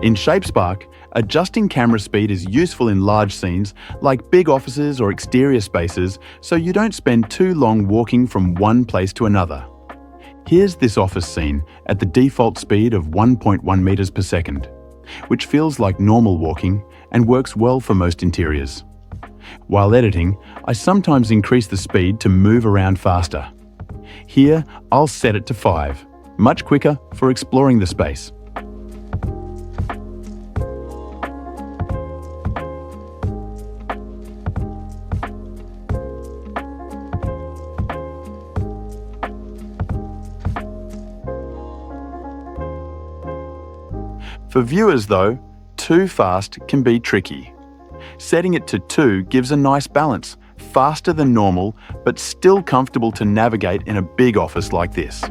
In Shapespark, adjusting camera speed is useful in large scenes like big offices or exterior spaces, so you don't spend too long walking from one place to another. Here's this office scene at the default speed of 1.1 meters per second, which feels like normal walking and works well for most interiors. While editing, I sometimes increase the speed to move around faster. Here, I'll set it to 5, much quicker for exploring the space. For viewers though, too fast can be tricky. Setting it to 2 gives a nice balance, faster than normal, but still comfortable to navigate in a big office like this.